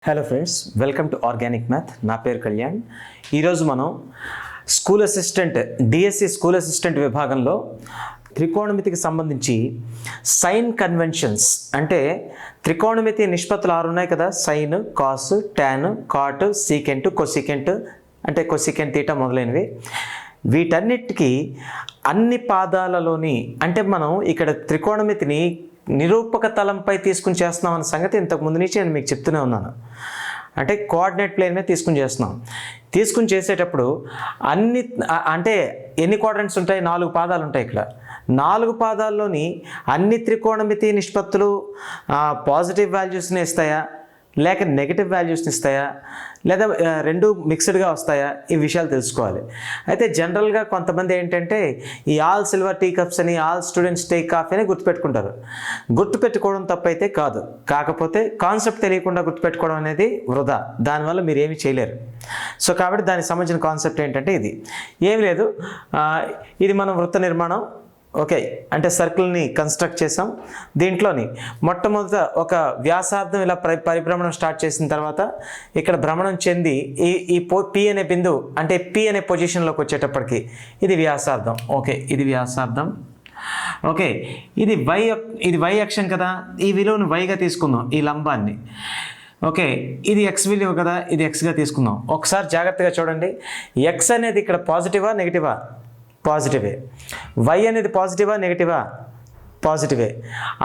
Hello friends, welcome to organic math. నా పేరు కళ్యాణ్. ఈరోజు మనం school assistant DSC school assistant విభాగంలో త్రికోణమితికి సంబంధించి సైన్ కన్వెన్షన్స్ అంటే త్రికోణమితి నిష్పత్తులు 6 ఉన్నాయి కదా. Sine, cos, tan, cot, secant, cosecant అంటే కొసీకెంట్ తీటా మొదలైనవి. వీటన్నిటికీ అన్ని పాదాలలోని అంటే మనం ఇక్కడ త్రికోణమితిని నిరూపక తలంపై తీసుకుని చేస్తున్నాం అన్న సంగతి ఇంతకుముందు నుంచి నేను మీకు చెప్తూనే ఉన్నాను. అంటే కోఆర్డినేట్ ప్లేన్ మీద తీసుకుని చేసేటప్పుడు అన్ని అంటే ఎన్ని క్వాడ్రంట్స్ ఉంటాయి? 4 పాదాలు ఉంటాయి. ఇక్కడ 4 పాదాల్లోని అన్ని త్రికోణమితి నిష్పత్తులు పాజిటివ్ వాల్యూస్ని ఇస్తాయా, లేక నెగిటివ్ వాల్యూస్ని ఇస్తాయా, లేదా రెండు మిక్స్డ్గా వస్తాయా? ఈ విషయాలు తెలుసుకోవాలి. అయితే జనరల్గా కొంతమంది ఏంటంటే ఈ ఆల్ సిల్వర్ టీ కప్స్ అని, ఆల్ స్టూడెంట్స్ టేక్ కాఫీ అని గుర్తుపెట్టుకుంటారు. గుర్తుపెట్టుకోవడం తప్పైతే కాదు, కాకపోతే కాన్సెప్ట్ తెలియకుండా గుర్తుపెట్టుకోవడం అనేది వృధా. దానివల్ల మీరు ఏమీ చేయలేరు. సో కాబట్టి దానికి సంబంధించిన కాన్సెప్ట్ ఏంటంటే ఇది ఏమి లేదు. ఇది మనం వృత్త నిర్మాణం. ఓకే, అంటే సర్కిల్ని కన్స్ట్రక్ట్ చేసాం. దీంట్లోని మొట్టమొదట ఒక వ్యాసార్థం ఇలా పరిభ్రమణం స్టార్ట్ చేసిన తర్వాత ఇక్కడ భ్రమణం చెంది ఈ పి అనే బిందువు అంటే పి అనే పొజిషన్లోకి వచ్చేటప్పటికి ఇది వ్యాసార్థం. ఓకే, ఇది వ్యాసార్థం. ఓకే, ఇది వై అక్షం కదా. ఈ విలువను వైగా తీసుకుందాం, ఈ లంబాన్ని. ఓకే, ఇది ఎక్స్ విలువ కదా, ఇది ఎక్స్గా తీసుకుందాం. ఒకసారి జాగ్రత్తగా చూడండి. ఎక్స్ అనేది ఇక్కడ పాజిటివా నెగిటివా? పాజిటివే. వై అనేది పాజిటివా నెగిటివా? పాజిటివే.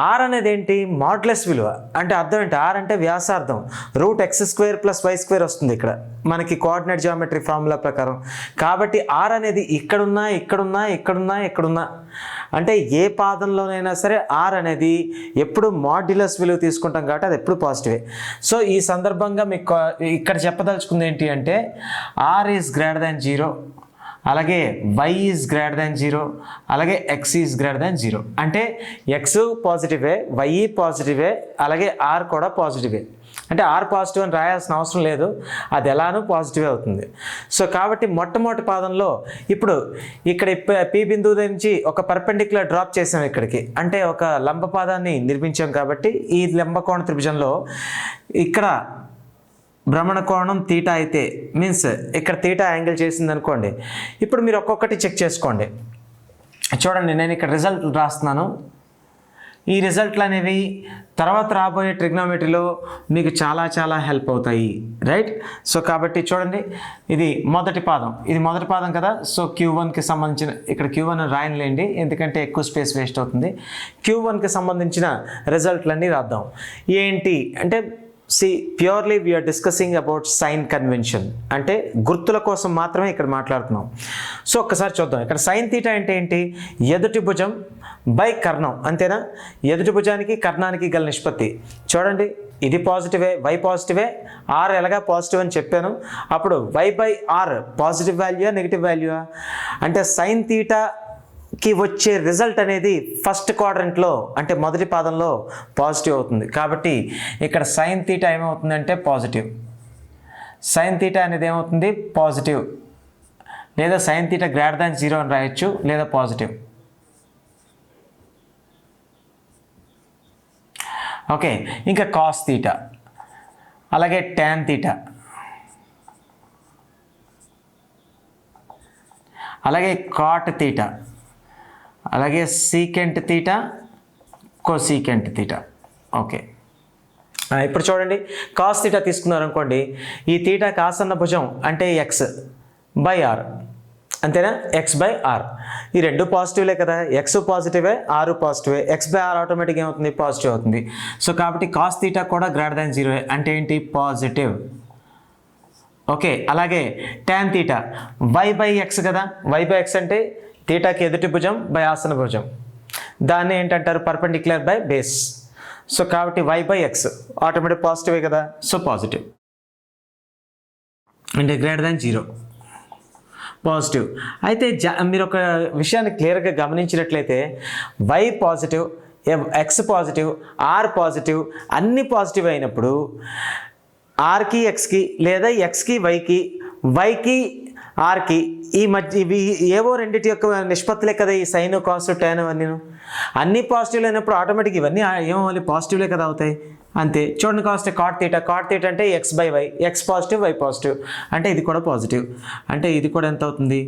ఆర్ అనేది ఏంటి? మాడ్యులస్ విలువ. అంటే అర్థం ఏంటి? ఆర్ అంటే వ్యాసార్థం. √x² + y² వస్తుంది ఇక్కడ మనకి కోఆర్డినేట్ జియోమెట్రీ ఫార్ములా ప్రకారం. కాబట్టి ఆర్ అనేది ఇక్కడున్నా అంటే ఏ పాదంలోనైనా సరే ఆర్ అనేది ఎప్పుడు మాడ్యులస్ విలువ తీసుకుంటాం కాబట్టి అది ఎప్పుడు పాజిటివే. సో ఈ సందర్భంగా మీకు ఇక్కడ చెప్పదలుచుకుంది ఏంటి అంటే ఆర్ ఈజ్ గ్రేటర్ దాన్ 0, అలాగే y ఈజ్ గ్రేటర్ దాన్ 0, అలాగే x ఈజ్ గ్రేటర్ దాన్ 0. అంటే x పాజిటివే, y పాజిటివే, అలాగే r కూడా పాజిటివే. అంటే r పాజిటివ్ అని రాయాల్సిన అవసరం లేదు, అది ఎలానూ పాజిటివే అవుతుంది. సో కాబట్టి మొట్టమొదటి పాదంలో ఇప్పుడు ఇక్కడ పి బిందువు నుంచి ఒక పర్పెండిక్యులర్ డ్రాప్ చేసాం ఇక్కడికి, అంటే ఒక లంబ పాదాన్ని నిర్మించాం. కాబట్టి ఈ లంబకోణ త్రిభుజంలో ఇక్కడ భ్రమణ కోణం తీటా అయితే మీన్స్ ఇక్కడ తీటా యాంగిల్ చేసింది అనుకోండి. ఇప్పుడు మీరు ఒక్కొక్కటి చెక్ చేసుకోండి. చూడండి, నేను ఇక్కడ రిజల్ట్ రాస్తున్నాను. ఈ రిజల్ట్లు అనేవి తర్వాత రాబోయే ట్రిగ్నోమెట్రీలో మీకు చాలా హెల్ప్ అవుతాయి, రైట్? సో కాబట్టి చూడండి, ఇది మొదటి పాదం కదా. సో Q1కి సంబంధించిన ఇక్కడ Q1 రాయనులేండి, ఎందుకంటే ఎక్కువ స్పేస్ వేస్ట్ అవుతుంది. Q1కి సంబంధించిన రిజల్ట్లన్నీ రాద్దాం. ఏంటి అంటే purely we are discussing about sign convention, అంటే గుర్తుల కోసం మాత్రమే ఇక్కడ మాట్లాడుతున్నాం. సో ఒక్కసారి చూద్దాం. ఇక్కడ సైన్ తీటా అంటే ఏంటి? ఎదుటి భుజం బై కర్ణం, అంతేనా? ఎదుటి భుజానికి కర్ణానికి గల నిష్పత్తి. చూడండి, ఇది పాజిటివే, వై పాజిటివే, ఆర్ ఎలాగా పాజిటివ్ అని చెప్పాను. అప్పుడు y/r పాజిటివ్ వాల్యూయా నెగిటివ్ వాల్యూయా? అంటే సైన్ తీటాకి వచ్చే రిజల్ట్ అనేది ఫస్ట్ క్వాడ్రంట్లో అంటే మొదటి పాదంలో పాజిటివ్ అవుతుంది. కాబట్టి ఇక్కడ సైన్ తీటా ఏమవుతుందంటే పాజిటివ్. సైన్ తీటా అనేది ఏమవుతుంది? పాజిటివ్. లేదా సైన్ తీటా గ్రేటర్ దాన్ 0 అని రాయొచ్చు, లేదా పాజిటివ్. ఓకే, ఇంకా కాస్ తీటా, అలాగే టాన్ తీటా, అలాగే కాట్ తీటా, అలాగే secant theta, cosecant theta. Okay, ఇప్పుడు చూడండి, కాస్ తీటా తీసుకున్నారనుకోండి. ఈ తీటాకి ఆసన్న భుజం అంటే x/r, అంతేనా? x/r. ఈ రెండు పాజిటివ్లే కదా. x పాజిటివే, r పాజిటివే. x/r ఆటోమేటిక్గా ఏమవుతుంది? పాజిటివ్ అవుతుంది. సో కాబట్టి కాస్ తీటా కూడా గ్రేటర్ దాన్ 0 అంటే ఏంటి? పాజిటివ్. ఓకే, అలాగే టాన్ తీటా y/x కదా. y/x అంటే తీటాకి ఎదుటి భుజం బై ఆసన భుజం, దాన్ని ఏంటంటారు? Perpendicular by base. సో కాబట్టి y/x ఆటోమేటిక్ పాజిటివే కదా. సో పాజిటివ్ అంటే గ్రేటర్ దాన్ 0, పాజిటివ్. అయితే మీరు ఒక విషయాన్ని క్లియర్గా గమనించినట్లయితే y positive, x positive, r positive, అన్ని పాజిటివ్ అయినప్పుడు rకి xకి లేదా xకి yకి rకి ఈ మధ్య ఇవి ఏవో రెండింటి యొక్క నిష్పత్తులే కదా ఈ సైన్, కాస్, టాన్ అవన్నీ. అన్ని పాజిటివ్లు అయినప్పుడు ఆటోమేటిక్ ఇవన్నీ ఏమవ్వాలి? పాజిటివ్లే కదా అవుతాయి. అంతే. చూడండి కాస్ట్ కాట్ తీటా అంటే x/y, x positive y positive, అంటే ఇది కూడా పాజిటివ్, అంటే ఇది కూడా ఎంత అవుతుంది,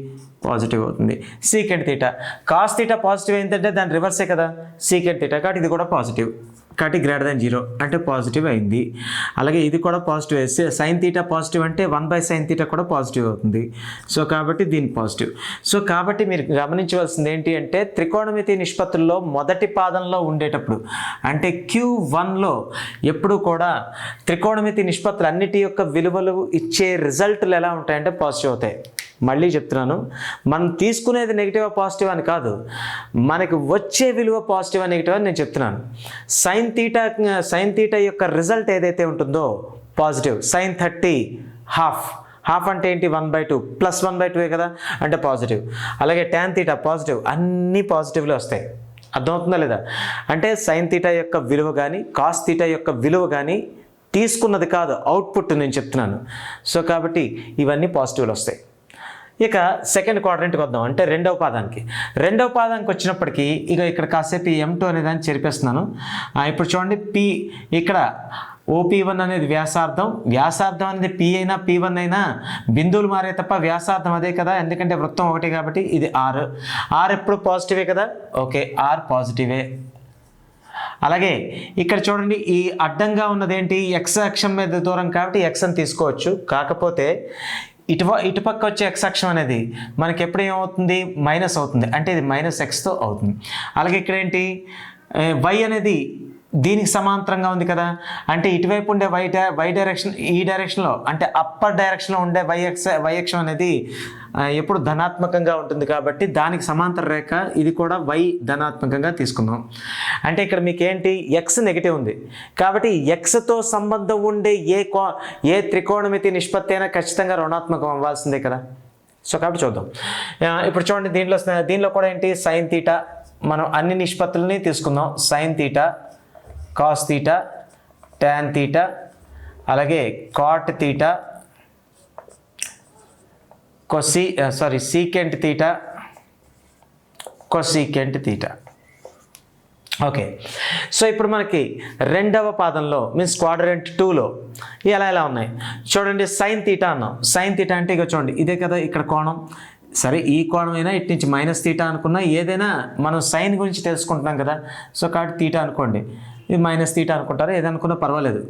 పాజిటివ్ అవుతుంది. Secant theta, cos theta positive ఏంటంటే దాని రివర్సే కదా సీకెంట్ తీటా, కాబట్టి ఇది కూడా పాజిటివ్, కాబట్టి >0 అంటే పాజిటివ్ అయింది. అలాగే ఇది కూడా పాజిటివ్ వేస్తే సైన్ తీటా పాజిటివ్ అంటే 1/sin తీటా కూడా పాజిటివ్ అవుతుంది. సో కాబట్టి దీని పాజిటివ్. సో కాబట్టి మీరు గమనించవలసింది ఏంటి అంటే త్రికోణమితి నిష్పత్తుల్లో మొదటి పాదంలో ఉండేటప్పుడు అంటే Q1లో ఎప్పుడు కూడా త్రికోణమితి నిష్పత్తులు అన్నిటి యొక్క విలువలు ఇచ్చే రిజల్ట్లు ఎలా ఉంటాయంటే పాజిటివ్ అవుతాయి. మళ్ళీ చెప్తున్నాను, మనం తీసుకునేది నెగిటివ్ పాజిటివ్ అని కాదు, మనకి వచ్చే విలువ పాజిటివ్ నెగిటివ్ అని నేను చెప్తున్నాను. సైన్ తీటా యొక్క రిజల్ట్ ఏదైతే ఉంటుందో పాజిటివ్. sin 30 హాఫ్ అంటే ఏంటి 1/2 ప్లస్ 1/2 కదా అంటే పాజిటివ్. అలాగే tan తీటా పాజిటివ్, అన్నీ పాజిటివ్లో వస్తాయి. అర్థమవుతుందా లేదా? అంటే సైన్ తీటా యొక్క విలువ కానీ కాస్ తీటా యొక్క విలువ కానీ తీసుకున్నది కాదు, అవుట్పుట్ నేను చెప్తున్నాను. సో కాబట్టి ఇవన్నీ పాజిటివ్లు వస్తాయి. ఇక సెకండ్ క్వాడ్రంట్కి వద్దాం, అంటే రెండవ పాదానికి వచ్చినప్పటికీ ఇక ఇక్కడ కాసేపు M2 అనే దాన్ని చెరిపేస్తున్నాను. ఇప్పుడు చూడండి P, ఇక్కడ OP1 అనేది వ్యాసార్థం అనేది P అయినా P1 అయినా బిందువులు మారే తప్ప వ్యాసార్థం అదే కదా, ఎందుకంటే వృత్తం ఒకటి కాబట్టి ఇది R ఎప్పుడు పాజిటివే కదా, ఓకే R పాజిటివే. అలాగే ఇక్కడ చూడండి ఈ అడ్డంగా ఉన్నదేంటి x అక్షం మీద దూరం కాబట్టి x అని తీసుకోవచ్చు. కాకపోతే ఇటుపక్క వచ్చే x అక్షం అనేది మనకి ఎప్పుడు ఏమవుతుంది, మైనస్ అవుతుంది, అంటే ఇది -xతో అవుతుంది. అలాగే ఇక్కడ ఏంటి y అనేది దీనికి సమాంతరంగా ఉంది కదా, అంటే ఇటువైపు ఉండే y డైరెక్షన్, ఈ డైరెక్షన్లో అంటే అప్పర్ డైరెక్షన్లో ఉండే y అక్షం అనేది ఎప్పుడు ధనాత్మకంగా ఉంటుంది కాబట్టి దానికి సమాంతర రేఖ ఇది కూడా y ధనాత్మకంగా తీసుకుందాం. అంటే ఇక్కడ మీకు ఏంటి x నెగిటివ్ ఉంది కాబట్టి xతో సంబంధం ఉండే ఏ త్రికోణమితి నిష్పత్తి అయినా ఖచ్చితంగా రుణాత్మకం అవ్వాల్సిందే కదా. సో కాబట్టి చూద్దాం. ఇప్పుడు చూడండి దీనిలో కూడా ఏంటి సైన్ తీటా, మనం అన్ని నిష్పత్తులని తీసుకుందాం. Sine theta, cos theta, tan theta, అలాగే cot theta, secant theta, cosecant theta. Okay, so ఇప్పుడు మనకి రెండవ పాదంలో మీన్స్ క్వాడ్రంట్ 2లో ఎలా ఉన్నాయి చూడండి. సైన్ తీటా అన్నాం. సైన్ తీటా అంటే ఇక చూడండి ఇదే కదా ఇక్కడ కోణం, సరే ఈ కోణం అయినా ఇటు నుంచి -తీటా అనుకున్నా, ఏదైనా మనం సైన్ గురించి తెలుసుకుంటున్నాం కదా. సో కాబట్టి తీటా అనుకోండి, ఇది -తీటా అనుకుంటారు, ఏదనుకున్నా పర్వాలేదు.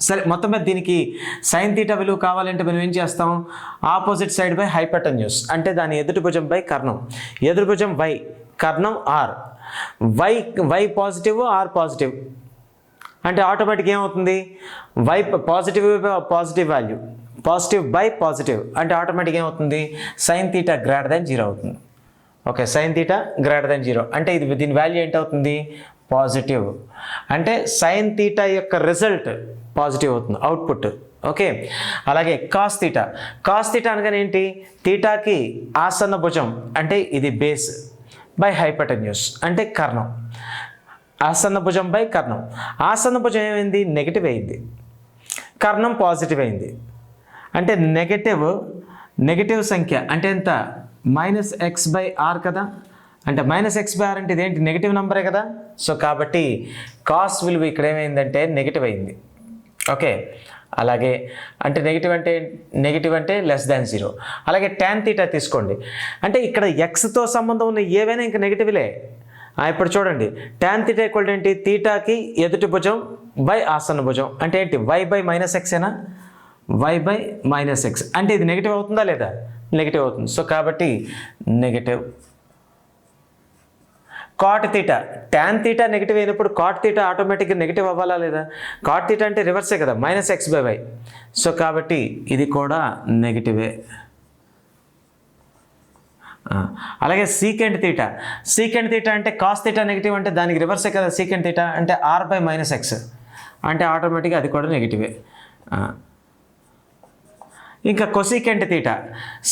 సరే మొత్తం మీద దీనికి సైన్ తీటా విలువ కావాలంటే మనం ఏం చేస్తాం, ఆపోజిట్ సైడ్ బై హైపోటెన్యూస్, అంటే దాని ఎదుటి భుజం బై కర్ణం. ఎదురు భుజం y, కర్ణం r, y positive r positive అంటే ఆటోమేటిక్ ఏమవుతుంది, y positive value, positive by positive అంటే ఆటోమేటిక్ ఏమవుతుంది, సైన్ తీటా >0 అవుతుంది. ఓకే, సైన్ తీటా >0 అంటే ఇది దీని వాల్యూ ఏంటవుతుంది, పాజిటివ్. అంటే సైన్ తీటా యొక్క రిజల్ట్ పాజిటివ్ అవుతుంది, అవుట్పుట్. ఓకే, అలాగే కాస్ తీటా అనగానే ఏంటి, తీటాకి ఆసన్న భుజం అంటే ఇది బేస్ బై హైపోటెన్యూస్ అంటే కర్ణం. ఆసన్న భుజం బై కర్ణం. ఆసన్న భుజం ఏమైంది, నెగిటివ్ అయింది, కర్ణం పాజిటివ్ అయింది. అంటే నెగిటివ్ సంఖ్య అంటే ఎంత, -x/r కదా, అంటే -x/r అంటే ఇదేంటి నెగిటివ్ నెంబరే కదా. సో కాబట్టి కాస్ విలువ ఇక్కడ ఏమైందంటే నెగిటివ్ అయింది. ఓకే, అలాగే అంటే నెగిటివ్ అంటే <0. అలాగే tan తీటా తీసుకోండి, అంటే ఇక్కడ xతో సంబంధం ఉన్న ఏవైనా ఇంకా నెగిటివ్లే. ఇప్పుడు చూడండి tan తీటా ఈక్వల్ ఏంటి, తీటాకి ఎదుటి భుజం బై ఆసన్న భుజం అంటే ఏంటి, y/-x ఏనా, y/-x అంటే ఇది నెగిటివ్ అవుతుందా లేదా, నెగిటివ్ అవుతుంది. సో కాబట్టి negative. Cot theta, tan theta negative అయినప్పుడు కాట్ తీటా ఆటోమేటిక్గా నెగిటివ్ అవ్వాలా లేదా, కాట్ తీటా అంటే రివర్సే కదా, -x/y. సో కాబట్టి ఇది కూడా నెగిటివే. అలాగే సీకెంట్ తీటా అంటే కాస్ తీటా నెగిటివ్ అంటే దానికి రివర్సే కదా సీకెంట్ తీటా అంటే r/-x అంటే ఆటోమేటిక్గా అది కూడా నెగిటివే. ఇంకా cosecant theta,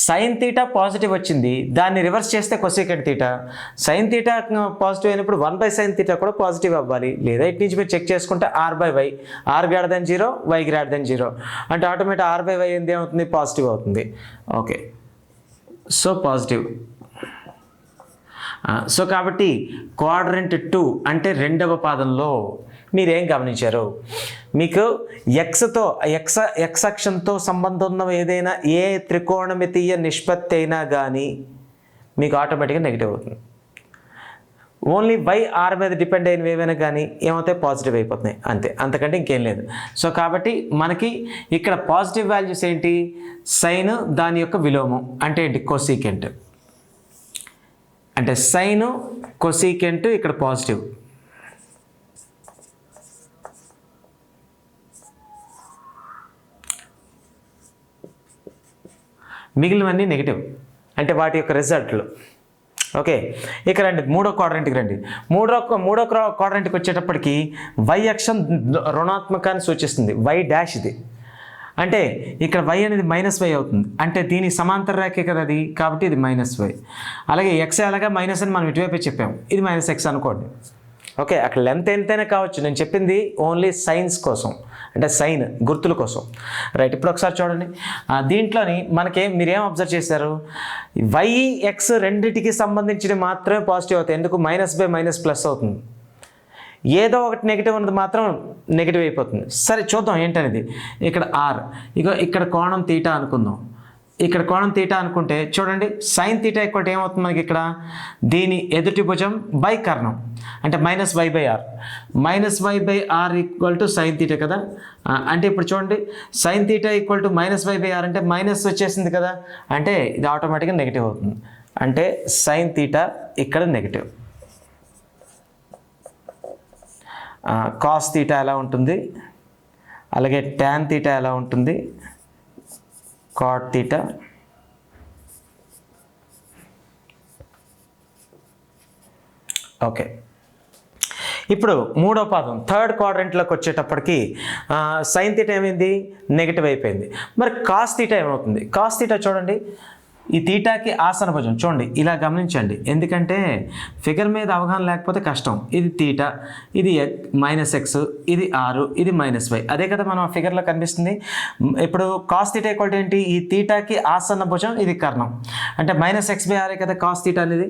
sine theta positive వచ్చింది, దాన్ని రివర్స్ చేస్తే cosecant theta. Sine theta positive అయినప్పుడు 1/sin తీటా కూడా పాజిటివ్ అవ్వాలి, లేదా ఇటు నుంచి మీరు చెక్ చేసుకుంటే r/y, r >0, y >0 అంటే ఆటోమేటిక్ r/y ఏంది అవుతుంది, పాజిటివ్ అవుతుంది. Okay, so positive. సో కాబట్టి క్వాడ్రంట్ 2 అంటే రెండవ పాదంలో మీరేం గమనించారు? మీకు ఎక్స్ అక్షంతో సంబంధం ఉన్న ఏదైనా ఏ త్రికోణమితీయ నిష్పత్తి అయినా కానీ మీకు ఆటోమేటిక్గా నెగిటివ్ అవుతుంది. ఓన్లీ వై ఆర్ మీద డిపెండ్ అయినవి ఏవైనా కానీ ఏమవుతాయి? పాజిటివ్ అయిపోతున్నాయి, అంతే, అంతకంటే ఇంకేం లేదు. సో కాబట్టి మనకి ఇక్కడ పాజిటివ్ వాల్యూస్ ఏంటి? సైన్, దాని యొక్క విలోమం అంటే ఏంటి? కొసీకెంట్. అంటే సైన్ కొసీకెంట్ ఇక్కడ పాజిటివ్, మిగిలినవన్నీ నెగిటివ్, అంటే వాటి యొక్క రిజల్ట్లు. ఓకే, ఇక రండి మూడో క్వాడ్రంట్కి రండి. మూడో క్వాడ్రంట్కి వచ్చేటప్పటికి వై అక్షం రుణాత్మకాన్ని సూచిస్తుంది, వై డాష్ ఇది. అంటే ఇక్కడ వై అనేది -y అవుతుంది, అంటే దీనికి సమాంతర రేఖే కదా అది, కాబట్టి ఇది -y. అలాగే ఎక్స్ అలాగా మైనస్ అని మనం ఇటువైపే చెప్పాము, ఇది -x అనుకోండి. ఓకే, అక్కడ లెంత్ ఎంతైనా కావచ్చు, నేను చెప్పింది ఓన్లీ సైన్స్ కోసం, అంటే సైన్ గుర్తుల కోసం. రైట్, ఇప్పుడు ఒకసారి చూడండి దీంట్లోని మీరేం అబ్జర్వ్ చేశారు? వై ఎక్స్ రెండింటికి సంబంధించి మాత్రమే పాజిటివ్ అవుతాయి. ఎందుకు? -/- అవుతుంది. ఏదో ఒకటి నెగిటివ్ ఉన్నది మాత్రం నెగిటివ్ అయిపోతుంది. సరే చూద్దాం ఏంటనేది. ఇక్కడ ఆర్, ఇక్కడ కోణం తీటా అనుకుందాం. ఇక్కడ కోణం తీటా అనుకుంటే చూడండి, సైన్ తీటా ఈక్వల్ ఏమవుతుంది మనకి? ఇక్కడ దీని ఎదుటి భుజం బై కర్ణం, అంటే -y/r. -y/r equal to sine theta కదా. అంటే ఇప్పుడు చూడండి, sine theta equal to -y/r అంటే మైనస్ వచ్చేసింది కదా, అంటే ఇది ఆటోమేటిక్గా నెగిటివ్ అవుతుంది. అంటే సైన్ తీటా ఇక్కడ నెగిటివ్. కాస్ తీటా ఎలా ఉంటుంది, అలాగే ట్యాన్ తీటా ఎలా ఉంటుంది, కాట్ తీటా, ఓకే. ఇప్పుడు మూడో పాదం థర్డ్ క్వాడ్రంట్లోకి వచ్చేటప్పటికి సైన్ తీటా ఏమైంది? నెగిటివ్ అయిపోయింది. మరి కాస్ తీటా ఏమవుతుంది? కాస్ తీటా చూడండి, ఈ తీటాకి ఆసన భుజం చూడండి, ఇలా గమనించండి, ఎందుకంటే ఫిగర్ మీద అవగాహన లేకపోతే కష్టం. ఇది తీటా, ఇది -x, ఇది r, ఇది -y, అదే కదా మనం ఫిగర్లో కనిపిస్తుంది. ఇప్పుడు కాస్ తీటా ఈక్వల్ ఏంటి? ఈ తీటాకి ఆసన భుజం, ఇది కర్ణం, అంటే -x/r కదా కాస్ తీటా అనేది.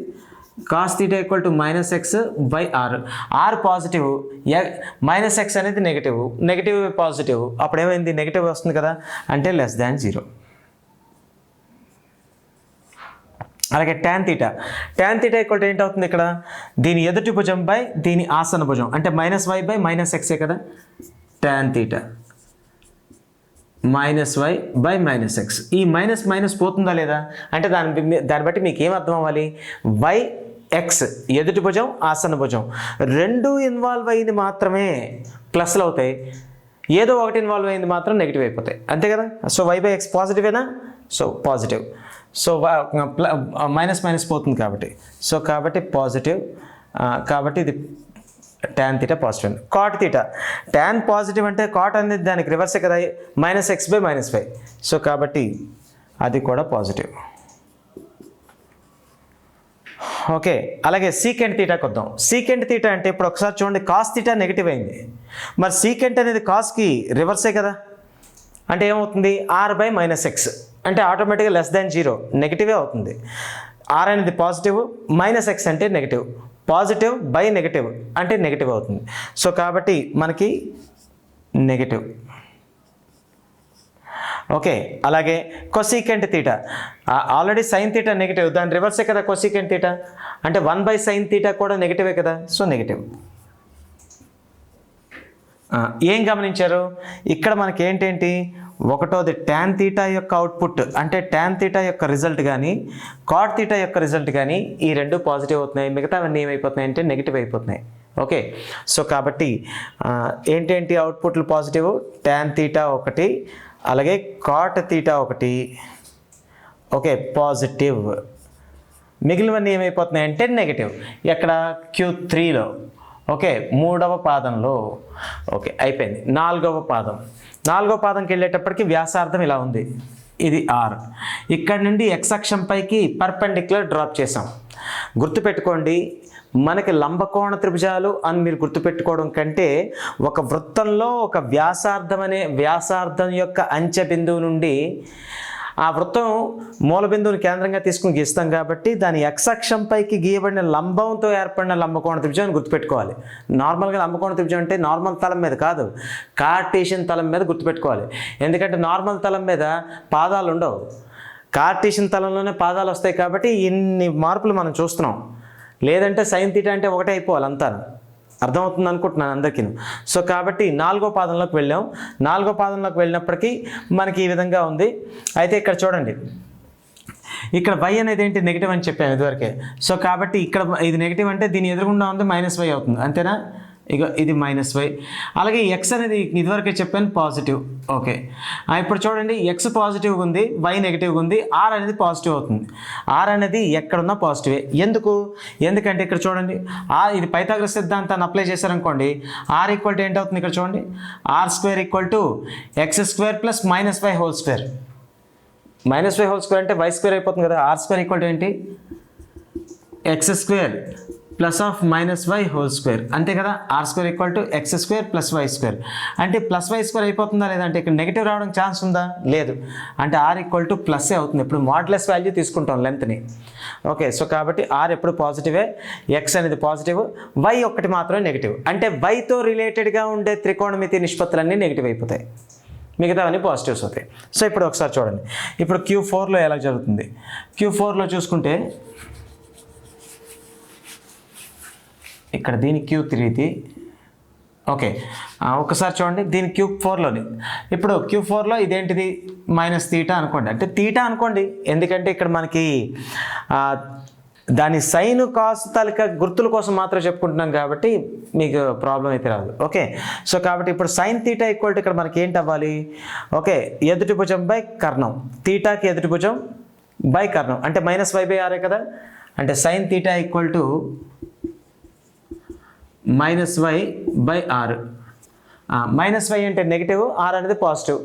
Cos theta equal to -x/r. r positive, -x అనేది నెగిటివ్ పాజిటివ్, అప్పుడు ఏమైంది? నెగిటివ్ వస్తుంది కదా, అంటే <0. అలాగే ట్యాన్ తీటా ఈక్వల్ ఏంటి అవుతుంది? ఇక్కడ దీని ఎదుటి భుజం బై దీని ఆసన భుజం, అంటే -y/-x కదా. ట్యాన్ తీటా -y/-x, ఈ మైనస్ పోతుందా లేదా అంటే దాన్ని బట్టి మీకు ఏం అర్థం అవ్వాలి? x ఎదుటి భుజం ఆసన భుజం రెండు ఇన్వాల్వ్ అయింది మాత్రమే ప్లస్లు అవుతాయి, ఏదో ఒకటి ఇన్వాల్వ్ అయింది మాత్రం నెగిటివ్ అయిపోతాయి, అంతే కదా. సో y/x పాజిటివేనా? So positive. సో మైనస్ పోతుంది కాబట్టి, సో కాబట్టి పాజిటివ్, కాబట్టి ఇది tan theta positive. Cot theta, tan positive అంటే కాట్ అనేది దానికి రివర్సే కదా, -x/-y. సో కాబట్టి అది కూడా పాజిటివ్. ఓకే, అలాగే సీకెంట్ తీటాకి వద్దాం. సీకెంట్ తీటా అంటే ఇప్పుడు ఒకసారి చూడండి, కాస్ తీటా నెగిటివ్ అయింది, మరి సీకెంట్ అనేది కాస్కి రివర్సే కదా, అంటే ఏమవుతుంది? r/-x, అంటే ఆటోమేటిక్గా <0, నెగిటివే అవుతుంది. r అనేది పాజిటివ్, -x అంటే నెగిటివ్, పాజిటివ్ బై నెగిటివ్ అంటే నెగిటివ్ అవుతుంది. సో కాబట్టి మనకి నెగిటివ్. ఓకే, అలాగే cosecant theta, already sine theta negative, దాని రివర్సే కదా కొసీకెంట్ తీటా, అంటే 1/sin తీటా కూడా నెగిటివే కదా, సో నెగిటివ్. ఏం గమనించారు ఇక్కడ? మనకి ఏంటేంటి? ఒకటోది ట్యాన్ తీటా యొక్క అవుట్పుట్, అంటే ట్యాన్ తీటా యొక్క రిజల్ట్ కానీ కాట్ తీటా యొక్క రిజల్ట్ కానీ ఈ రెండు పాజిటివ్ అవుతున్నాయి, మిగతావన్నీ ఏమైపోతున్నాయి అంటే నెగిటివ్ అయిపోతున్నాయి. ఓకే, సో కాబట్టి ఏంటేంటి అవుట్పుట్లు పాజిటివ్? ట్యాన్ తీటా ఒకటి, అలాగే కాట్ తీటా ఒకటి, ఓకే పాజిటివ్, మిగిలినవన్నీ ఏమైపోతున్నాయి అంటే నెగిటివ్. ఎక్కడ? Q3లో. ఓకే, మూడవ పాదంలో. ఓకే అయిపోయింది. నాలుగవ పాదంకి వెళ్ళేటప్పటికి వ్యాసార్థం ఇలా ఉంది, ఇది r. ఇక్కడ నుండి x అక్షం పైకి పర్పెండిక్యులర్ డ్రాప్ చేసాం. గుర్తుపెట్టుకోండి, మనకి లంబకోణ త్రిభుజాలు అని మీరు గుర్తుపెట్టుకోవడం కంటే ఒక వృత్తంలో ఒక వ్యాసార్థం యొక్క అంచె బిందువు నుండి ఆ వృత్తం మూల బిందువుని కేంద్రంగా తీసుకుని గీస్తాం కాబట్టి దాని x అక్షంపైకి గీయబడిన లంబంతో ఏర్పడిన లంబకోణ త్రిభుజాన్ని గుర్తుపెట్టుకోవాలి. నార్మల్గా లంబకోణ త్రిభుజం అంటే నార్మల్ తలం మీద కాదు, కార్టేషియన్ తలం మీద గుర్తుపెట్టుకోవాలి. ఎందుకంటే నార్మల్ తలం మీద పాదాలు ఉండవు, కార్టేషియన్ తలంలోనే పాదాలు వస్తాయి. కాబట్టి ఇన్ని మార్పులు మనం చూస్తున్నాం. లేదంటే సైన్ తీటా అంటే ఒకటే అయిపోవాలి అంతా. అర్థమవుతుంది అనుకుంటున్నాను అందరికీ. సో కాబట్టి 4వ పాదంలోకి వెళ్ళాం. 4వ పాదంలోకి వెళ్ళినప్పటికీ మనకి ఈ విధంగా ఉంది. అయితే ఇక్కడ చూడండి, ఇక్కడ y అనేది ఏంటి, నెగిటివ్ అని చెప్పాను ఇదివరకే. సో కాబట్టి ఇక్కడ ఇది నెగిటివ్ అంటే దీని ఎదురుగుండా ఉంది -y అవుతుంది, అంతేనా? ఇక ఇది -y. అలాగే x అనేది ఇదివరకే చెప్పాను పాజిటివ్. ఓకే, ఇప్పుడు చూడండి, x పాజిటివ్గా ఉంది, y నెగిటివ్గా ఉంది, r అనేది పాజిటివ్ అవుతుంది. r అనేది ఎక్కడున్నా పాజిటివే. ఎందుకంటే ఇక్కడ చూడండి, ఇది పైథాగరస్ సిద్ధాంతాన్ని అప్లై చేశారనుకోండి, r ఈక్వల్ టు ఏంటవుతుంది ఇక్కడ చూడండి, r² equal to x² plus -y whole square. -y whole square అంటే y² అయిపోతుంది కదా. r² ఈక్వల్ టు ఏంటి, x² plus of -y whole square, అంతే కదా. r² equal to x² plus y². అంటే ప్లస్ y² అయిపోతుందా లేదా అంటే ఇక్కడ నెగిటివ్ రావడం ఛాన్స్ ఉందా, లేదు. అంటే r ఈక్వల్ టు ప్లస్సే అవుతుంది. ఇప్పుడు మోడ్లెస్ వాల్యూ తీసుకుంటాం లెంత్ని. ఓకే, సో కాబట్టి r ఎప్పుడు పాజిటివే, x అనేది పాజిటివ్, y ఒక్కటి మాత్రమే నెగిటివ్. అంటే yతో రిలేటెడ్గా ఉండే త్రికోణమితి నిష్పత్తులన్నీ నెగిటివ్ అయిపోతాయి, మిగతావన్నీ పాజిటివ్స్ అవుతాయి. సో ఇప్పుడు ఒకసారి చూడండి, ఇప్పుడు Q4లో ఎలా జరుగుతుంది. Q4లో చూసుకుంటే ఇక్కడ దీని Q3ది. ఓకే, ఒకసారి చూడండి, దీని Q4లోని. ఇప్పుడు Q4లో ఇదేంటిది, -θ అనుకోండి, అంటే θ అనుకోండి. ఎందుకంటే ఇక్కడ మనకి దాని సైన్ కాస్ తాలూకా గుర్తుల కోసం మాత్రం చెప్పుకుంటున్నాం కాబట్టి మీకు ప్రాబ్లం అయితే రాదు. ఓకే, సో కాబట్టి ఇప్పుడు sin θ ఈక్వల్ టు ఇక్కడ మనకి ఏంటి అవ్వాలి, ఓకే, ఎదుటి భుజం బై కర్ణం. θకి ఎదుటి భుజం బై కర్ణం అంటే -y/r కదా. అంటే sin θ equal to -y/r. -y అంటే నెగిటివ్, r అనేది పాజిటివ్.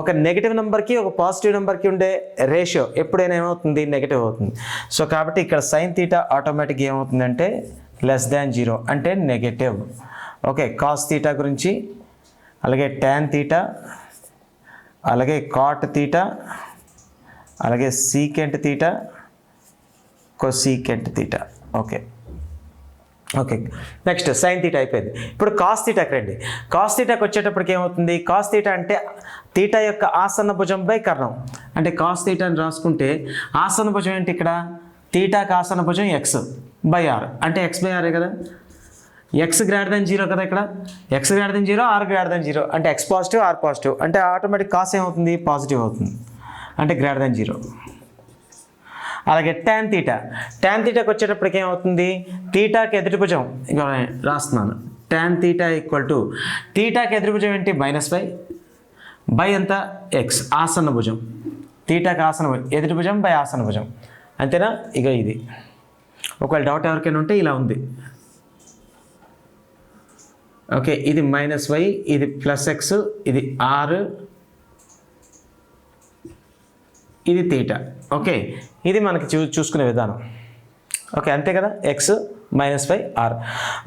ఒక నెగిటివ్ నెంబర్కి ఒక పాజిటివ్ నెంబర్కి ఉండే రేషియో ఎప్పుడైనా ఏమవుతుంది, నెగిటివ్ అవుతుంది. సో కాబట్టి ఇక్కడ sin θ ఆటోమేటిక్గా ఏమవుతుందంటే <0 అంటే నెగిటివ్. ఓకే, cos θ గురించి, అలాగే tan θ, అలాగే cot θ, అలాగే secant θ, cosecant θ. Okay, next sin θ అయిపోయింది. ఇప్పుడు cos θకి రండి. cos θకి వచ్చేటప్పటికి ఏమవుతుంది, cos θ అంటే θ యొక్క ఆసన్న భుజం బై కర్ణం. అంటే cos θ అని రాసుకుంటే ఆసన్న భుజం ఏంటి ఇక్కడ, θకి ఆసన్న భుజం x/r అంటే x/r కదా. x>0 కదా ఇక్కడ, x>0, r>0 అంటే x పాజిటివ్, r పాజిటివ్, అంటే ఆటోమేటిక్ కాస్ ఏమవుతుంది, పాజిటివ్ అవుతుంది, అంటే <0. అలాగే tan θకి వచ్చేటప్పటికి ఏమవుతుంది, θకి ఎదుటి భుజం ఇంకా రాస్తున్నాను, tan θ ఈక్వల్ టు θకి ఎదుటి భుజం ఏంటి, -y బై ఎంత, x ఆసన్న భుజం. θకి ఆసన్న భుజం, ఎదుటి భుజం బై ఆసన్న భుజం, అంతేనా. ఇక ఇది ఒకవేళ డౌట్ ఎవరికైనా ఉంటే ఇలా ఉంది. ఓకే, ఇది -y, ఇది +x, ఇది r, ఇది θ. ఓకే, ఇది మనకి చూసుకునే విధానం. ఓకే, అంతే కదా, x -y/r.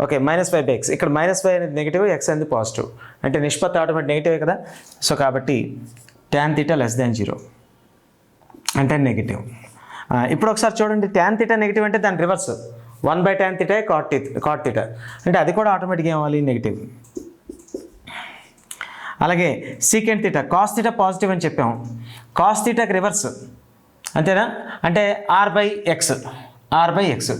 Okay, -y/x. ఇక్కడ -y అనేది నెగిటివ్, x అనేది పాజిటివ్, అంటే నిష్పత్తి ఆటోమేటిక్ నెగిటివే కదా. సో కాబట్టి tan θ <0 అంటే నెగిటివ్. ఇప్పుడు ఒకసారి చూడండి, tan θ నెగిటివ్ అంటే దాని రివర్స్ 1/tan θ cot θ, అంటే అది కూడా ఆటోమేటిక్గా ఏమవ్వాలి, నెగిటివ్. అలాగే secant θ, cos θ పాజిటివ్ అని చెప్పాము, cos θకి రివర్స్, అంతేనా. అంటే r/x, r>0,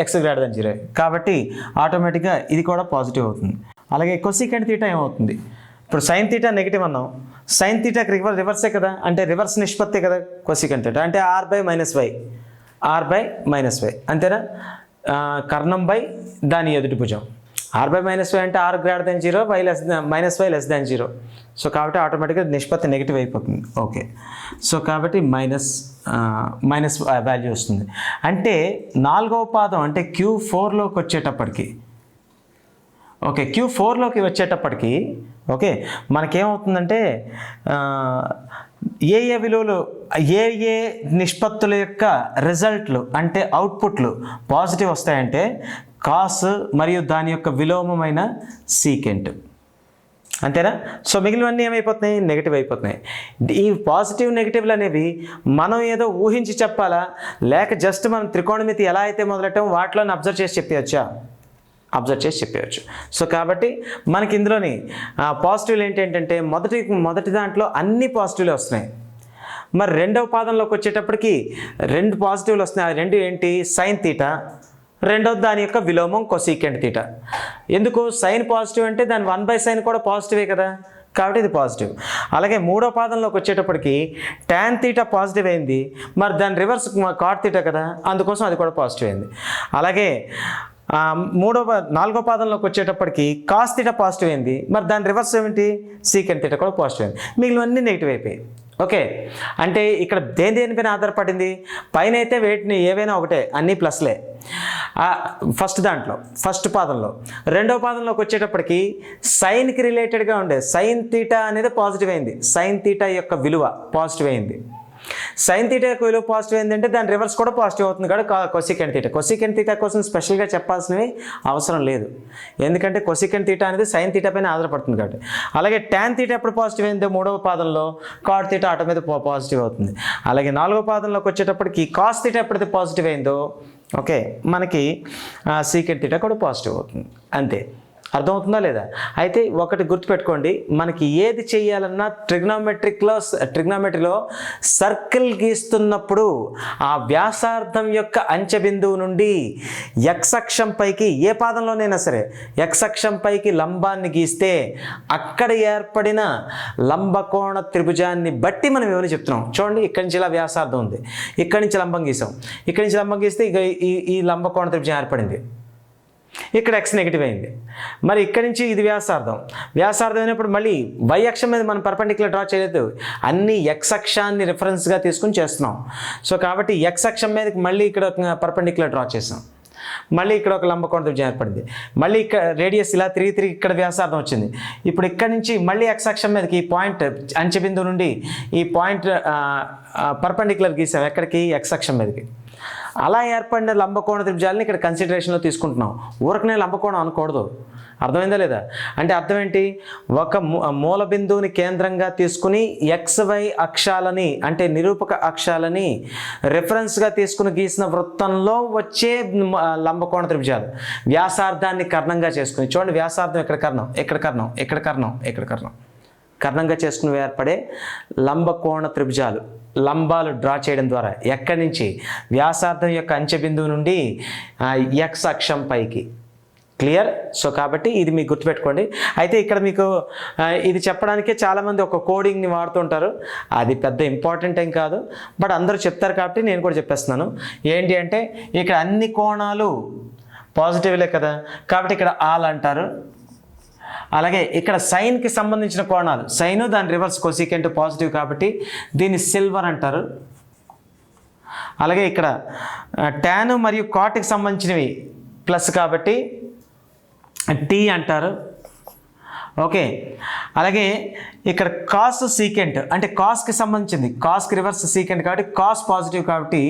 x>0 కాబట్టి ఆటోమేటిక్గా ఇది కూడా పాజిటివ్ అవుతుంది. అలాగే cosecant θ ఏమవుతుంది, ఇప్పుడు sin θ నెగిటివ్ అన్నాం, sin θకి రివర్సే కదా, అంటే రివర్స్ నిష్పత్తే కదా cosecant θ, అంటే r/-y, అంతేనా. కర్ణం బై దాని ఎదుటి భుజం, r/-y అంటే r>0, -y<0. సో కాబట్టి ఆటోమేటిక్గా నిష్పత్తి నెగిటివ్ అయిపోతుంది. ఓకే, సో కాబట్టి మైనస్ వాల్యూ వస్తుంది. అంటే 4వ పాదం అంటే Q4లోకి వచ్చేటప్పటికి, ఓకే, Q4లోకి వచ్చేటప్పటికి ఓకే మనకేమవుతుందంటే ఏ విలువలు, ఏ నిష్పత్తుల యొక్క రిజల్ట్లు అంటే అవుట్పుట్లు పాజిటివ్ వస్తాయంటే కాస్ మరియు దాని యొక్క విలోమమైన సీకెంట్. అంతేనా? సో మిగిలినవన్నీ ఏమైపోతున్నాయి? నెగిటివ్ అయిపోతున్నాయి. ఈ పాజిటివ్ నెగిటివ్లు అనేవి మనం ఏదో ఊహించి చెప్పాలా, లేక జస్ట్ మనం త్రికోణమితి ఎలా అయితే మొదలెట్టామో వాటిలోని అబ్జర్వ్ చేసి చెప్పేయచ్చా? అబ్జర్వ్ చేసి చెప్పేయచ్చు. సో కాబట్టి మనకి ఇందులోని పాజిటివ్లు ఏంటంటే మొదటి దాంట్లో అన్ని పాజిటివ్లు వస్తున్నాయి. మరి రెండవ పాదంలోకి వచ్చేటప్పటికి 2 పాజిటివ్లు వస్తున్నాయి. ఆ 2 ఏంటి? సైన్ తీటా, రెండవది దాని యొక్క విలోమం కొసీకెంట్ తీటా. ఎందుకు? సైన్ పాజిటివ్ అంటే దాని 1/sin కూడా పాజిటివే కదా, కాబట్టి ఇది పాజిటివ్. అలాగే మూడో పాదంలోకి వచ్చేటప్పటికి ట్యాన్ తీటా పాజిటివ్ అయింది, మరి దాని రివర్స్ కాట్ తీటా కదా, అందుకోసం అది కూడా పాజిటివ్ అయింది. అలాగే నాలుగో పాదంలోకి వచ్చేటప్పటికి కాస్ తీటా పాజిటివ్ అయింది, మరి దాని రివర్స్ ఏమిటి? సీకెంట్ తీటా కూడా పాజిటివ్ అయింది. మిగిలినవన్నీ నెగిటివ్ అయిపోయాయి. ఓకే, అంటే ఇక్కడ దేనిపైన ఆధారపడింది? పైన అయితే వేటిని ఏవైనా ఒకటే, అన్నీ ప్లస్లే ఫస్ట్ పాదంలో. రెండవ పాదంలోకి వచ్చేటప్పటికి సైన్కి రిలేటెడ్గా ఉండే సైన్ తీటా అనేది పాజిటివ్ అయింది. సైన్ తీటా యొక్క విలువ పాజిటివ్ అయింది. సైన్ తీటా యొక్క విలువ పాజిటివ్ అయిందంటే దాని రివర్స్ కూడా పాజిటివ్ అవుతుంది కదా, కొసికెంట్ తీటా. కొసికెంట్ తీటా కోసం స్పెషల్గా చెప్పాల్సినవి అవసరం లేదు, ఎందుకంటే కొసికెంట్ తీటా అనేది సైన్ తీటా పైన ఆధారపడుతుంది కాబట్టి. అలాగే ట్యాన్ తీటా ఎప్పుడు పాజిటివ్ అయిందో మూడవ పాదంలో, కాట్ తీటా ఆటోమేటిక్ పాజిటివ్ అవుతుంది. అలాగే నాలుగో పాదంలోకి వచ్చేటప్పటికి కాస్ తీటా ఎప్పుడైతే పాజిటివ్ అయిందో, ఓకే, మనకి సీకెంట్ తీటా కూడా పాజిటివ్ అవుతుంది. అంతే. అర్థమవుతుందా లేదా? అయితే ఒకటి గుర్తుపెట్టుకోండి, మనకి ఏది చేయాలన్నా ట్రిగ్నామెట్రీలో సర్కిల్ గీస్తున్నప్పుడు ఆ వ్యాసార్థం యొక్క అంచె బిందువు నుండి ఎక్స్ అక్షం పైకి, ఏ పాదంలోనైనా సరే ఎక్స్ అక్షం పైకి లంబాన్ని గీస్తే అక్కడ ఏర్పడిన లంబకోణ త్రిభుజాన్ని బట్టి మనం ఏమైనా చెప్తున్నాం. చూడండి, ఇక్కడి నుంచి ఇలా వ్యాసార్థం ఉంది, ఇక్కడి నుంచి లంబం గీసాం, ఇక్కడి నుంచి లంబం గీస్తే ఇక ఈ లంబకోణ త్రిభుజం ఏర్పడింది. ఇక్కడ ఎక్స్ నెగిటివ్ అయింది. మరి ఇక్కడి నుంచి ఇది వ్యాసార్థం అయినప్పుడు మళ్ళీ వై అక్షం మీద మనం పర్పెండిక్యులర్ డ్రా చేయలేదు, అన్ని ఎక్స్ అక్షాన్ని రిఫరెన్స్గా తీసుకుని చేస్తున్నాం. సో కాబట్టి ఎక్స్ అక్షం మీదకి మళ్ళీ ఇక్కడ పర్పెండిక్యులర్ డ్రా చేసాం, మళ్ళీ ఇక్కడ ఒక లంబకోణ త్రిభుజం ఏర్పడింది, మళ్ళీ ఇక్కడ రేడియస్ ఇలా తిరిగి ఇక్కడ వ్యాసార్థం వచ్చింది. ఇప్పుడు ఇక్కడ నుంచి మళ్ళీ ఎక్స్ అక్షం మీదకి ఈ పాయింట్ అంచె బిందువు నుండి ఈ పాయింట్ పర్పెండిక్యులర్ గీసాం, ఎక్కడికి? ఎక్స్ అక్షం మీదకి. అలా ఏర్పడిన లంబకోణ త్రిభుజాలని ఇక్కడ కన్సిడరేషన్లో తీసుకుంటున్నాం. ఊరకనే లంబకోణం అనకూడదు. అర్థమైందా లేదా? అంటే అర్థం ఏంటి? ఒక మూల బిందువుని కేంద్రంగా తీసుకుని XY అక్షాలని, అంటే నిరూపక అక్షాలని రిఫరెన్స్గా తీసుకుని గీసిన వృత్తంలో వచ్చే లంబకోణ త్రిభుజాలు, వ్యాసార్థాన్ని కర్ణంగా చేసుకుని. చూడండి, వ్యాసార్థం ఇక్కడ కర్ణం, ఇక్కడ కర్ణం, ఇక్కడ కర్ణం, ఇక్కడ కర్ణం, కర్ణంగా చేసుకుని ఏర్పడే లంబకోణ త్రిభుజాలు, లంబాలు డ్రా చేయడం ద్వారా ఎక్కడి నుంచి? వ్యాసార్థం యొక్క అంచె బిందువు నుండి ఎక్స్ అక్షం పైకి. క్లియర్? సో కాబట్టి ఇది మీకు గుర్తుపెట్టుకోండి. అయితే ఇక్కడ మీకు ఇది చెప్పడానికే చాలామంది ఒక కోడింగ్ని వాడుతుంటారు, అది పెద్ద ఇంపార్టెంట్ ఏం కాదు, బట్ అందరూ చెప్తారు కాబట్టి నేను కూడా చెప్పేస్తున్నాను. ఏంటి అంటే ఇక్కడ అన్ని కోణాలు పాజిటివ్లే కదా, కాబట్టి ఇక్కడ ఆల్ అంటారు. అలాగే ఇక్కడ సైన్కి సంబంధించిన కోణాలు, సైన్ దాని రివర్స్ కొసికెంట్ పాజిటివ్ కాబట్టి దీన్ని సిల్వర్ అంటారు. అలాగే ఇక్కడ ట్యాన్ మరియు కాట్కి సంబంధించినవి ప్లస్ కాబట్టి టీ అంటారు. ఓకే, అలాగే ఇక్కడ కాస్ సీకెంట్ అంటే కాస్కి సంబంధించింది, కాస్కి రివర్స్ సీకెంట్ కాబట్టి కాస్ పాజిటివ్ కాబట్టి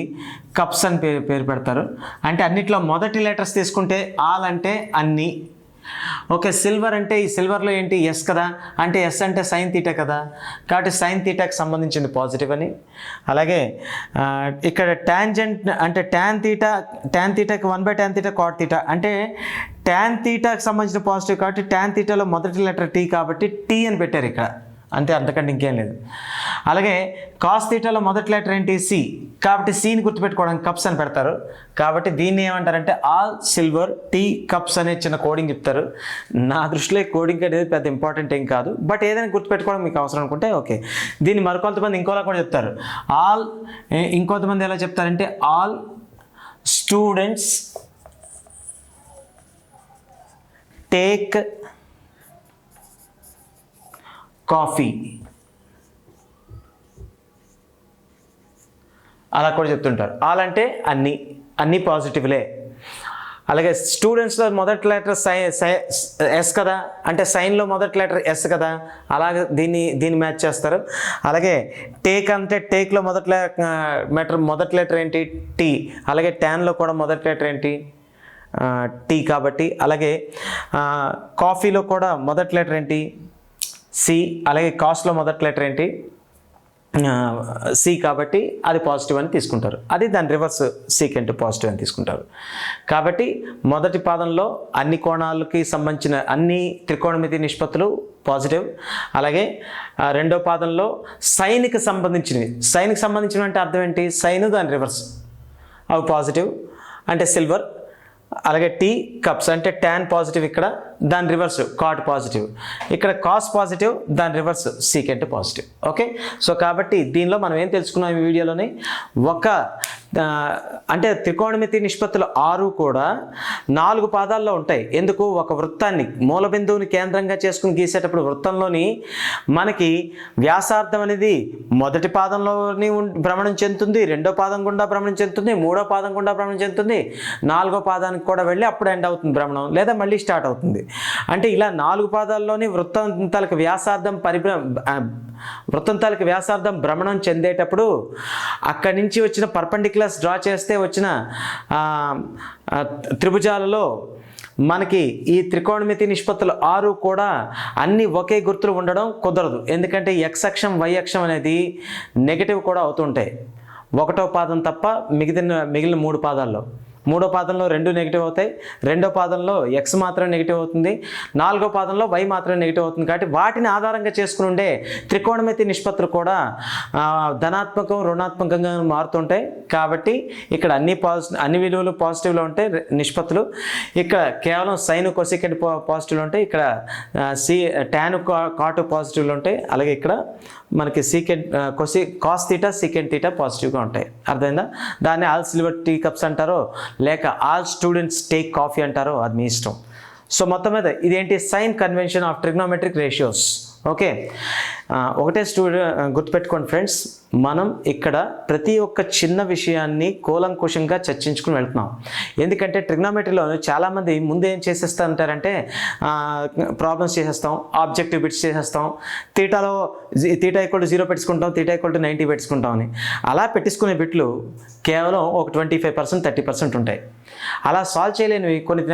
కప్స్ అని పేరు పెడతారు. అంటే అన్నిట్లో మొదటి లెటర్స్ తీసుకుంటే ఆల్ అంటే అన్నీ. ఓకే, సిల్వర్ అంటే ఈ సిల్వర్లో ఏంటి? ఎస్ కదా, అంటే ఎస్ అంటే సైన్ తీటా కదా, కాబట్టి సైన్ తీటాకి సంబంధించింది పాజిటివ్ అని. అలాగే ఇక్కడ టాంజెంట్ అంటే ట్యాన్ తీటాకి 1/tan తీటా కాట్ తీటా, అంటే ట్యాన్ తీటాకి సంబంధించిన పాజిటివ్ కాబట్టి ట్యాన్ తీటాలో మొదటి లెటర్ టీ కాబట్టి టీ అని పెట్టారు ఇక్కడ, అంతే, అంతకంటే ఇంకేం లేదు. అలాగే కాస్ తీటాలో మొదటి లెటర్ ఏంటి? సి, కాబట్టి సీని గుర్తుపెట్టుకోవడానికి కప్స్ అని పెడతారు. కాబట్టి దీన్ని ఏమంటారంటే ఆల్ సిల్వర్ టీ కప్స్ అనే చిన్న కోడింగ్ చెప్తారు. నా దృష్టిలో కోడింగ్ అనేది పెద్ద ఇంపార్టెంట్ ఏం కాదు, బట్ ఏదైనా గుర్తుపెట్టుకోవడం మీకు అవసరం అనుకుంటే ఓకే. దీన్ని మరికొంతమంది ఇంకోలా కూడా చెప్తారు, ఆల్. ఇంకొంతమంది ఎలా చెప్తారంటే ఆల్ స్టూడెంట్స్ టేక్ కాఫీ, అలా కూడా చెప్తుంటారు. ఆల్ అంటే అన్నీ పాజిటివ్లే. అలాగే స్టూడెంట్స్లో మొదటి లెటర్ ఎస్ కదా, అంటే సైన్లో మొదటి లెటర్ ఎస్ కదా, అలాగే దీన్ని మ్యాచ్ చేస్తారు. అలాగే టేక్ అంటే టేక్లో మొదటి లెటర్ ఏంటి? టీ. అలాగే ట్యాన్లో కూడా మొదటి లెటర్ ఏంటి? టీ కాబట్టి. అలాగే కాఫీలో కూడా మొదటి లెటర్ ఏంటి? సి. అలాగే కాస్ట్లో మొదటి లెటర్ ఏంటి? సి కాబట్టి అది పాజిటివ్ అని తీసుకుంటారు. అది దాని రివర్స్ సీకెంట్ పాజిటివ్ అని తీసుకుంటారు. కాబట్టి మొదటి పాదంలో అన్ని కోణాలకి సంబంధించిన అన్ని త్రికోణమితి నిష్పత్తులు పాజిటివ్. అలాగే రెండో పాదంలో సైన్కి సంబంధించినవి. సైన్కి సంబంధించినవి అంటే అర్థం ఏంటి? సైన్ దాని రివర్స్ అవి పాజిటివ్ అంటే సిల్వర్. అలాగే టీ కప్స్ అంటే ట్యాన్ పాజిటివ్, ఇక్కడ దాని రివర్స్ కాట్ పాజిటివ్. ఇక్కడ కాస్ పాజిటివ్, దాని reverse secant positive. Okay, so కాబట్టి దీనిలో మనం ఏం తెలుసుకున్నాం ఈ వీడియోలోని? అంటే త్రికోణమితి నిష్పత్తులు 6 కూడా 4 పాదాల్లో ఉంటాయి. ఎందుకు? ఒక వృత్తాన్ని మూల బిందువుని కేంద్రంగా చేసుకుని గీసేటప్పుడు వృత్తంలోని మనకి వ్యాసార్థం అనేది మొదటి పాదంలోని భ్రమణం చెందుతుంది, రెండో పాదం గుండా భ్రమణం చెందుతుంది, మూడో పాదం గుండా భ్రమణం చెందుతుంది, 4వ పాదానికి కూడా వెళ్ళి అప్పుడు ఎండ్ అవుతుంది భ్రమణం, లేదా మళ్ళీ స్టార్ట్ అవుతుంది. అంటే ఇలా 4 పాదాల్లోని వృత్తాంతాలకు వ్యాసార్థం భ్రమణం చెందేటప్పుడు అక్కడి నుంచి వచ్చిన పర్పెండిక్యులర్స్ డ్రా చేస్తే వచ్చిన త్రిభుజాలలో మనకి ఈ త్రికోణమితి నిష్పత్తులు 6 కూడా అన్ని ఒకే గుర్తులు ఉండడం కుదరదు. ఎందుకంటే ఎక్స్ అక్షం వై అక్షం అనేది నెగటివ్ కూడా అవుతుంటాయి. 1వ పాదం తప్ప మిగిలిన 3 పాదాల్లో. 3వ పాదంలో 2 నెగిటివ్ అవుతాయి, 2వ పాదంలో ఎక్స్ మాత్రం నెగిటివ్ అవుతుంది, 4వ పాదంలో వై మాత్రం నెగిటివ్ అవుతుంది. కాబట్టి వాటిని ఆధారంగా చేసుకుని ఉండే త్రికోణమితి నిష్పత్తులు కూడా ధనాత్మకం రుణాత్మకంగా మారుతుంటాయి. కాబట్టి ఇక్కడ అన్ని విలువలు పాజిటివ్లో ఉంటాయి నిష్పత్తులు. ఇక్కడ కేవలం సైన్ కొసికెంట్ పాజిటివ్లో ఉంటాయి, ఇక్కడ టాన్ కాటు పాజిటివ్లో ఉంటాయి. అలాగే ఇక్కడ మనకి కాస్ తీటా సీకెంట్ తీటా పాజిటివ్గా ఉంటాయి. అర్థమైందా? దాన్ని ఆల్ సిల్వర్ టీ కప్స్ అంటారో లేక ఆల్ స్టూడెంట్స్ టేక్ కాఫీ అంటారో అది మీ ఇష్టం. సో మొత్తం మీద ఇదేంటి? Sign convention of trigonometric ratios. Okay, ఒకటే గుర్తుపెట్టుకోండి ఫ్రెండ్స్, మనం ఇక్కడ ప్రతి ఒక్క చిన్న విషయాన్ని కూలంకుషంగా చర్చించుకుని వెళ్తున్నాం. ఎందుకంటే ట్రిగ్నోమెట్రీలో చాలామంది ముందు ఏం చేసేస్తూ ఉంటారంటే ప్రాబ్లమ్స్ చేసేస్తాం, ఆబ్జెక్టివ్ బిట్స్ చేసేస్తాం, తీటా = 0 పెట్టుకుంటాం, తీటా = 90 పెట్టుకుంటాం అని. అలా పెట్టించుకునే బిట్లు కేవలం ఒక 25% 30% ఉంటాయి. అలా సాల్వ్ చేయలేనివి కొన్ని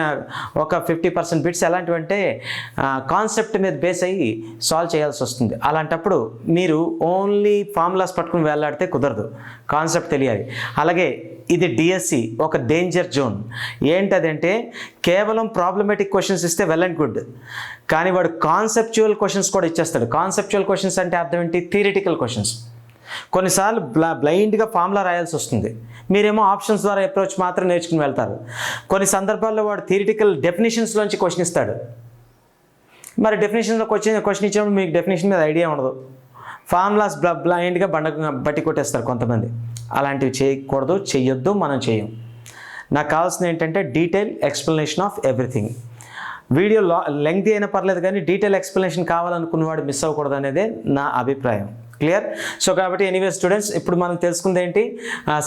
ఒక 50% బిట్స్ ఎలాంటివంటే కాన్సెప్ట్ మీద బేస్ అయ్యి సాల్వ్ చేయాల్సి వస్తుంది. అలాంటప్పుడు మీరు ఓన్లీ ఫార్ములాస్ పట్టుకుని వెళ్ళాడితే కుదరదు, కాన్సెప్ట్ తెలియాలి. అలాగే ఇది డిఎస్సి ఒక డేంజర్ జోన్. ఏంటదంటే కేవలం ప్రాబ్లమేటిక్ క్వశ్చన్స్ ఇస్తే వెల్ అండ్ గుడ్, కానీ వాడు కాన్సెప్చువల్ క్వశ్చన్స్ కూడా ఇచ్చేస్తాడు. కాన్సెప్చువల్ క్వశ్చన్స్ అంటే అర్థం ఏంటి? Theoretical questions. కొన్నిసార్లు బ్లైండ్గా ఫార్ములా రాయాల్సి వస్తుంది, మీరేమో ఆప్షన్స్ ద్వారా అప్రోచ్ మాత్రం నేర్చుకుని వెళ్తారు. కొన్ని సందర్భాల్లో వాడు థియరిటికల్ డెఫినేషన్స్లోంచి క్వశ్చన్ ఇస్తాడు. మరి డెఫినేషన్లో క్వశ్చన్ ఇచ్చినప్పుడు మీకు డెఫినేషన్ మీద ఐడియా ఉండదు, ఫార్ములాస్ బ్లైండ్గా బట్టి కొట్టేస్తారు కొంతమంది. అలాంటివి చేయకూడదు, చెయ్యొద్దు, మనం చేయం. నాకు కావాల్సింది ఏంటంటే detail explanation of everything. Video lengthy అయినా పర్లేదు, కానీ డీటెయిల్ ఎక్స్ప్లెనేషన్ కావాలనుకున్నవాడు మిస్ అవ్వకూడదు అనేదే నా అభిప్రాయం. క్లియర్? సో కాబట్టి ఎనీవే స్టూడెంట్స్, ఇప్పుడు మనం తెలుసుకుంది ఏంటి?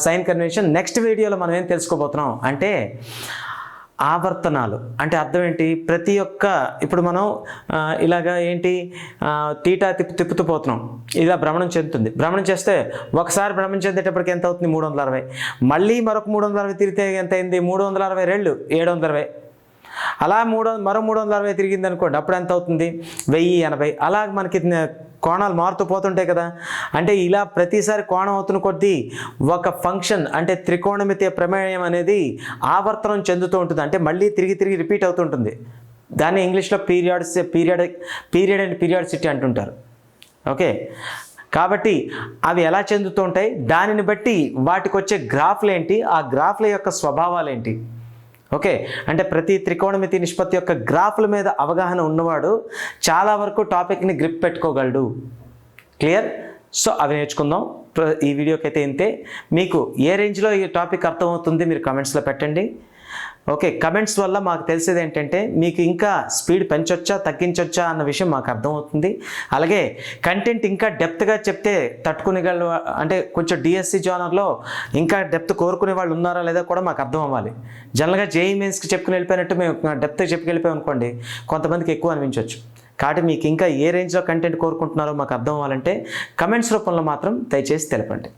Sign convention. నెక్స్ట్ వీడియోలో మనం ఏం తెలుసుకోబోతున్నాం అంటే ఆవర్తనాలు. అంటే అర్థం ఏంటి? ప్రతి ఒక్క ఇప్పుడు మనం ఇలాగా ఏంటి తీటా తిప్పుతూ పోతున్నాం, ఇలా భ్రమణం చెందుతుంది. భ్రమణం చేస్తే ఒకసారి భ్రమణం చెందేటప్పటికి ఎంత అవుతుంది? 360. మళ్ళీ మరొక 360 తిరిగితే ఎంత అయింది? 360 రెళ్ళు 720. అలా మరో 360 తిరిగింది అనుకోండి, అప్పుడు ఎంత అవుతుంది? 1080. అలా మనకి కోణాలు మారుతూ పోతుంటాయి కదా. అంటే ఇలా ప్రతిసారి కోణం అవుతున్న కొద్దీ ఒక ఫంక్షన్ అంటే త్రికోణమితి ప్రమేయం అనేది ఆవర్తనం చెందుతూ ఉంటుంది. అంటే మళ్ళీ తిరిగి రిపీట్ అవుతుంటుంది. దాన్ని ఇంగ్లీష్లో పీరియడ్ అండ్ పీరియాడిసిటీ అంటుంటారు. ఓకే, కాబట్టి అవి ఎలా చెందుతూ ఉంటాయి, దానిని బట్టి వాటికి వచ్చే గ్రాఫ్లు ఏంటి, ఆ గ్రాఫ్ల యొక్క స్వభావాలు ఏంటి. ఓకే, అంటే ప్రతి త్రికోణమితి నిష్పత్తి యొక్క గ్రాఫ్ల మీద అవగాహన ఉన్నవాడు చాలా వరకు టాపిక్ని గ్రిప్ పెట్టుకోగలడు. క్లియర్? సో అవి నేర్చుకుందాం. ఈ వీడియోకి అయితే ఇంతే. మీకు ఏ రేంజ్లో ఈ టాపిక్ అర్థమవుతుంది మీరు కమెంట్స్లో పెట్టండి. ఓకే, కమెంట్స్ వల్ల మాకు తెలిసేది ఏంటంటే మీకు ఇంకా స్పీడ్ పెంచొచ్చా తగ్గించొచ్చా అన్న విషయం మాకు అర్థమవుతుంది. అలాగే కంటెంట్ ఇంకా డెప్త్గా చెప్తే తట్టుకునేవాళ్ళు, అంటే కొంచెం డిఎస్సి జోనర్లో ఇంకా డెప్త్ కోరుకునే వాళ్ళు ఉన్నారా లేదా కూడా మాకు అర్థం అవ్వాలి. జనరల్గా జేఈ మెయిన్స్కి చెప్పుకుని వెళ్ళిపోయినట్టు మేము డెప్త్గా చెప్పుకెళ్ళిపోయాం అనుకోండి, కొంతమందికి ఎక్కువ అనిపించవచ్చు. కాబట్టి మీకు ఇంకా ఏ రేంజ్లో కంటెంట్ కోరుకుంటున్నారో మాకు అర్థం అవ్వాలంటే కమెంట్స్ రూపంలో మాత్రం దయచేసి తెలపండి.